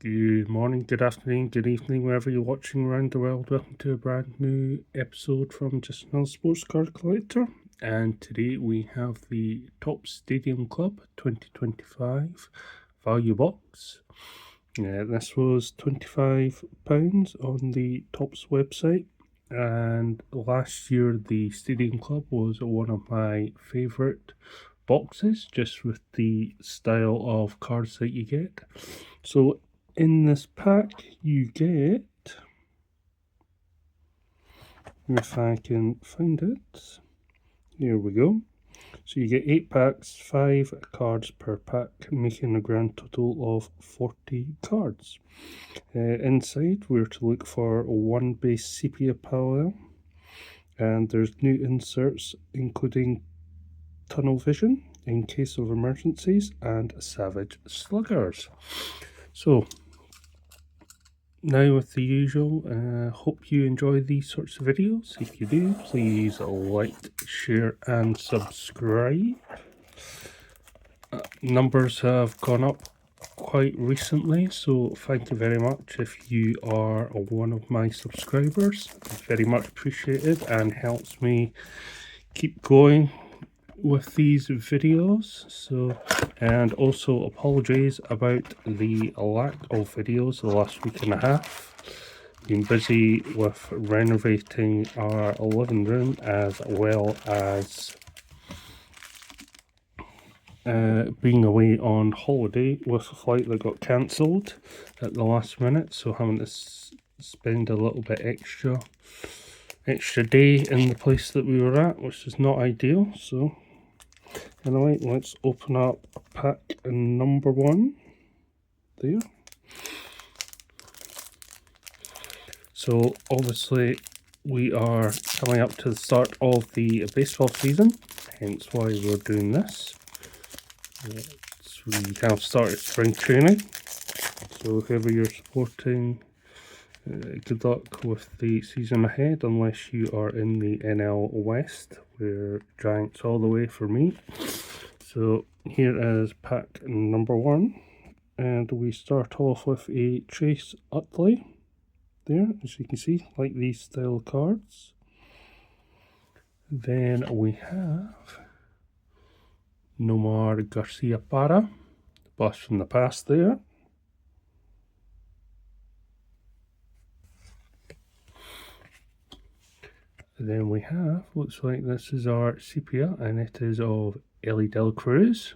Good morning, good afternoon, good evening, wherever you're watching around the world. Welcome to a brand new episode from Just Another Sports Card Collector. And today we have the Top Stadium Club 2025 value box. This was £25 on the Topps website. And last year the Stadium Club was one of my favourite boxes, just with the style of cards that you get. So in this pack you get, if I can find it, here we go. So you get 8 packs, 5 cards per pack, making a grand total of 40 cards. Inside we're to look for one base sepia parallel, and there's new inserts including tunnel vision in case of emergencies and savage sluggers. So now with the usual, hope you enjoy these sorts of videos. If you do, please like, share and subscribe. Numbers have gone up quite recently, so thank you very much if you are one of my subscribers. Very much appreciated and helps me keep going with these videos. So, and also apologies about the lack of videos the last week and a half. Been busy with renovating our living room, as well as being away on holiday with a flight that got cancelled at the last minute, so having to spend a little bit extra day in the place that we were at, which is not ideal. So anyway, let's open up pack number 1 there. So obviously we are coming up to the start of the baseball season, hence why we're doing this. We have started spring training, so whoever you're supporting, good luck with the season ahead, unless you are in the NL West, where Giants all the way for me. So here is pack number 1, and we start off with a Chase Utley there, as you can see, like these style cards. Then we have Nomar Garcia Parra, blast from the past there. Then we have, looks like this is our sepia, and it is of Ellie Del Cruz.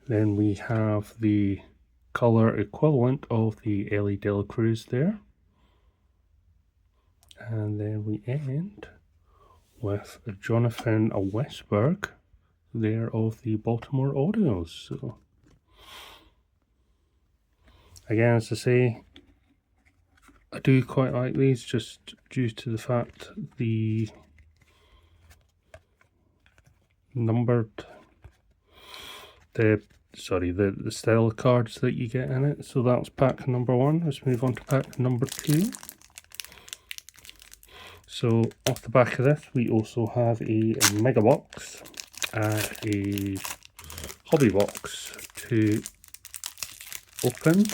Then we have the color equivalent of the Ellie Del Cruz there. And then we end with Jonathan Westberg there of the Baltimore Orioles. So again, as I say, I do quite like these, just due to the fact the numbered, the style cards that you get in it. So that's pack number 1. Let's move on to pack number 2. So off the back of this, we also have a mega box and a hobby box to open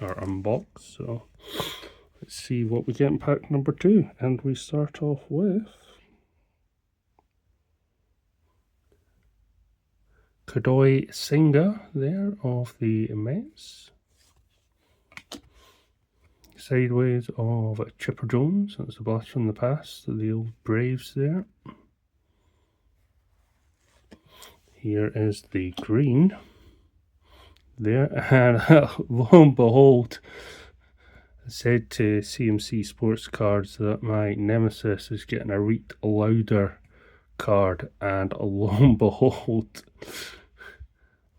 or unbox. So let's see what we get in pack number 2, and we start off with Kodai Senga there of the Mets. Sideways of Chipper Jones, that's a blast from the past, the old Braves there. Here is the green there, and lo and behold, I said to CMC Sports Cards that my Nemesis is getting a Reet Louder card, and lo and behold,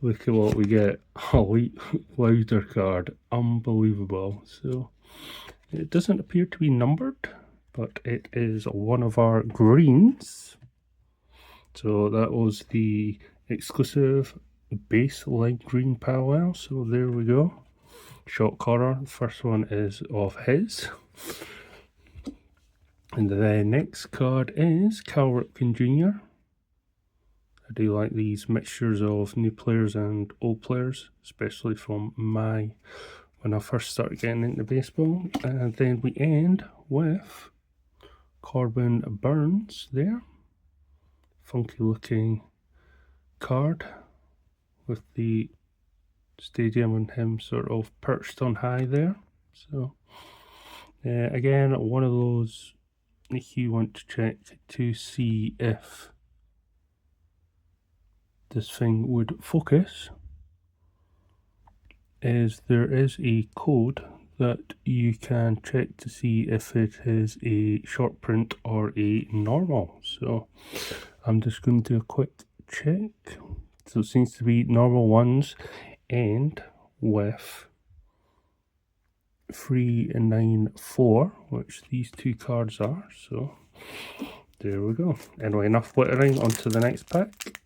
look at what we get, a Reet Louder card. Unbelievable. So it doesn't appear to be numbered, but it is one of our greens. So that was the exclusive base light green parallel. So there we go. Shot caller. The first one is of his. And the next card is Cal Ripken Jr. I do like these mixtures of new players and old players, especially from when I first started getting into baseball. And then we end with Corbin Burns there. Funky looking card with the stadium and him sort of perched on high there. So again, one of those you want to check to see if this thing would focus is there is a code that you can check to see if it is a short print or a normal. So I'm just going to do a quick check. So it seems to be normal ones end with 394, which these two cards are. So there we go. Anyway, enough glittering, onto the next pack.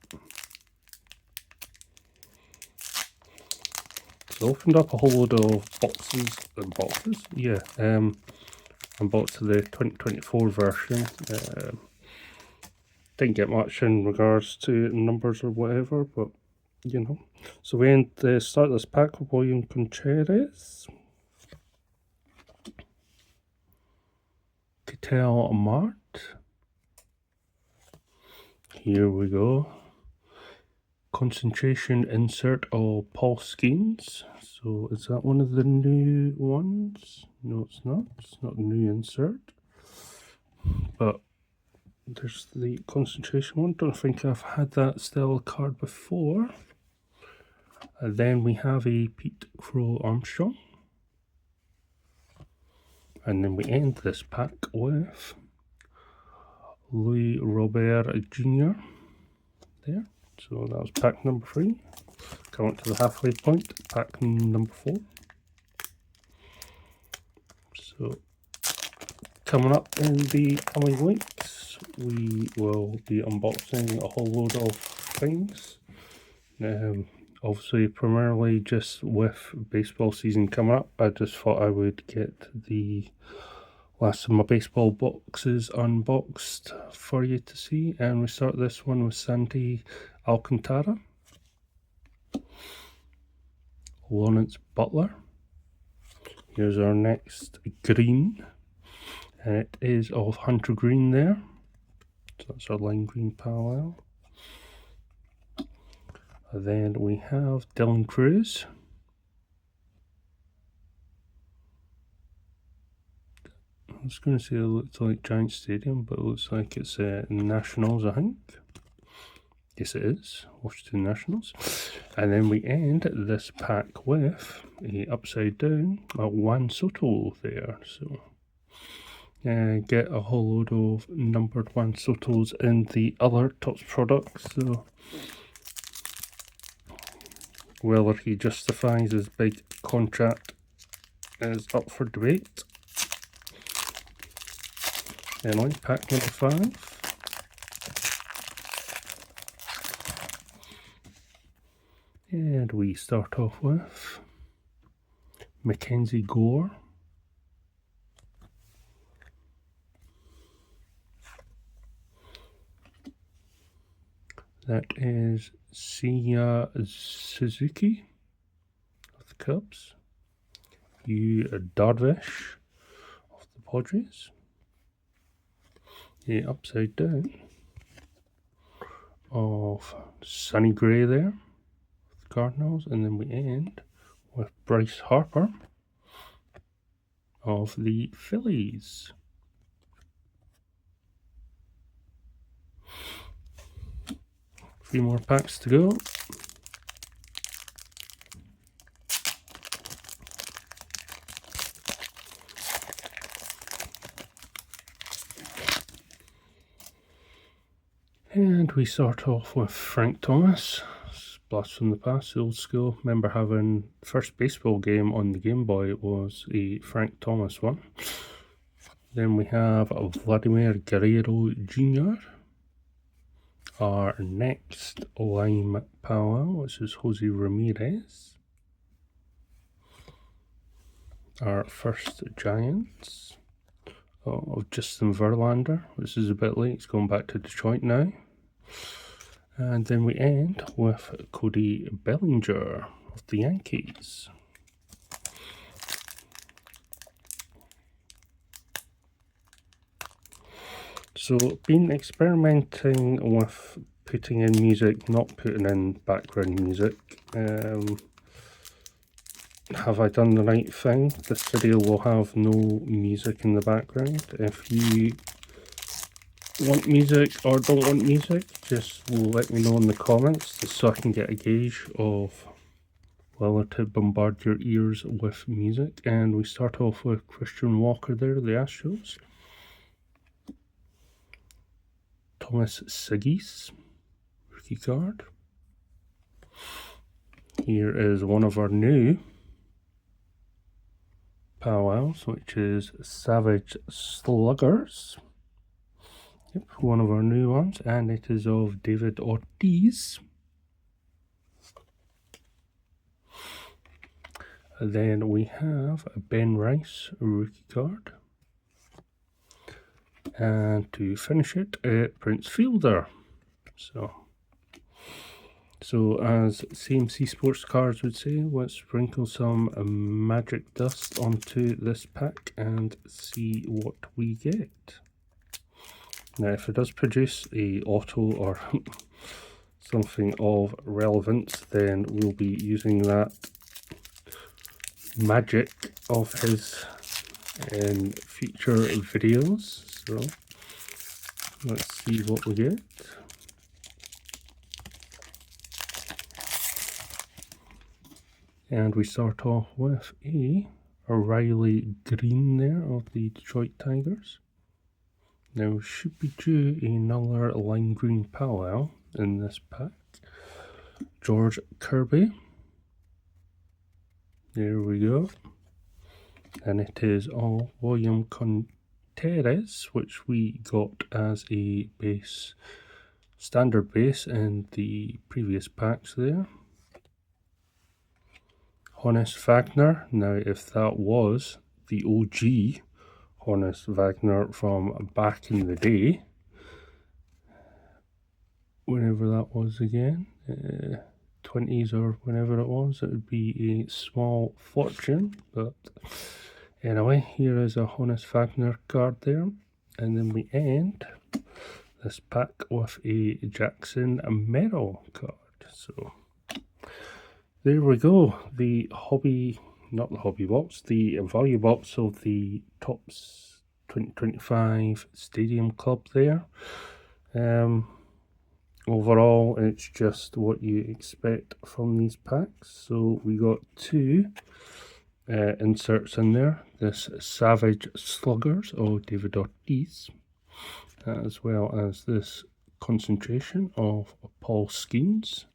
So opened up a whole load of boxes. Yeah, unboxed the 2024 version. Didn't get much in regards to numbers or whatever, but you know. So we start this pack with William Contreras, Ketel Mart. Here we go. Concentration insert of Paul Skeens. So is that one of the new ones? No, it's not. It's not a new insert. But there's the concentration one. Don't think I've had that style card before. And then we have a Pete Crow Armstrong. And then we end this pack with Louis Robert Jr. there. So that was pack number 3. Coming to the halfway point, pack number 4. So coming up in the coming weeks, we will be unboxing a whole load of things. Obviously, primarily just with baseball season coming up, I just thought I would get the last of my baseball boxes unboxed for you to see. And we start this one with Sandy Alcantara, Lawrence Butler. Here's our next green, and it is of Hunter Green there. So that's our lime green parallel. And then we have Dylan Cruz. I was going to say it looks like Giant Stadium, but it looks like it's Nationals, I think. Yes, it is. Washington Nationals. And then we end this pack with a upside down Juan Soto there. So get a whole load of numbered Juan Sotos in the other Topps products. So whether he justifies his big contract is up for debate. Anyway, pack number 5. And we start off with Mackenzie Gore. That is Seiya Suzuki of the Cubs. Yu Darvish of the Padres. The upside down of Sonny Gray there, the Cardinals, and then we end with Bryce Harper of the Phillies. Three more packs to go. And we start off with Frank Thomas. Blast from the past, old school. Remember having first baseball game on the Game Boy was a Frank Thomas one. Then we have Vladimir Guerrero Jr. Our next lime powwow, which is Jose Ramirez. Our first Giants of Justin Verlander. This is a bit late, it's going back to Detroit now. And then we end with Cody Bellinger of the Yankees. So, been experimenting with putting in music, not putting in background music. Have I done the right thing? This video will have no music in the background. If you want music or don't want music, just let me know in the comments just so I can get a gauge of whether to bombard your ears with music. And we start off with Christian Walker there, the Astros. Thomas Sigis, rookie card. Here is one of our new powwows, which is Savage Sluggers. Yep, one of our new ones, and it is of David Ortiz. Then we have a Ben Rice rookie card. And to finish it, Prince Fielder. So as CMC Sports Cards would say, let's sprinkle some magic dust onto this pack and see what we get. Now, if it does produce a auto or something of relevance, then we'll be using that magic of his in future videos. So let's see what we get. And we start off with a Riley Green there of the Detroit Tigers. Now should be due another lime green powwow in this pack. George Kirby. There we go. And it is all William Contreras, which we got as a base, standard base in the previous packs there. Honus Wagner. Now, if that was the OG Honus Wagner from back in the day, whenever that was again, 20s or whenever it was, it would be a small fortune. But anyway, here is a Honus Wagner card there. And then we end this pack with a Jackson Merrill card. So there we go, the value box of the Topps 2025 Stadium Club there. Overall, it's just what you expect from these packs. So we got two inserts in there. This Savage Sluggers of David Ortiz, as well as this concentration of Paul Skeens.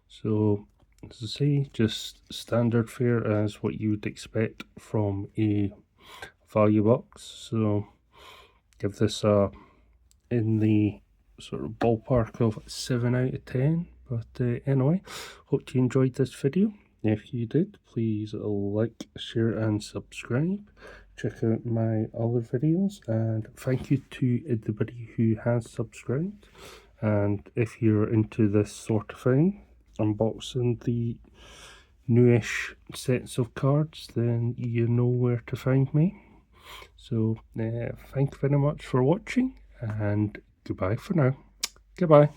So, as I say, just standard fare as what you would expect from a value box. So give this in the sort of ballpark of 7 out of 10. But anyway, hope you enjoyed this video. If you did, please like, share and subscribe. Check out my other videos, and thank you to everybody who has subscribed. And if you're into this sort of thing, unboxing the newish sets of cards, then you know where to find me. So thank you very much for watching, and goodbye for now. Goodbye.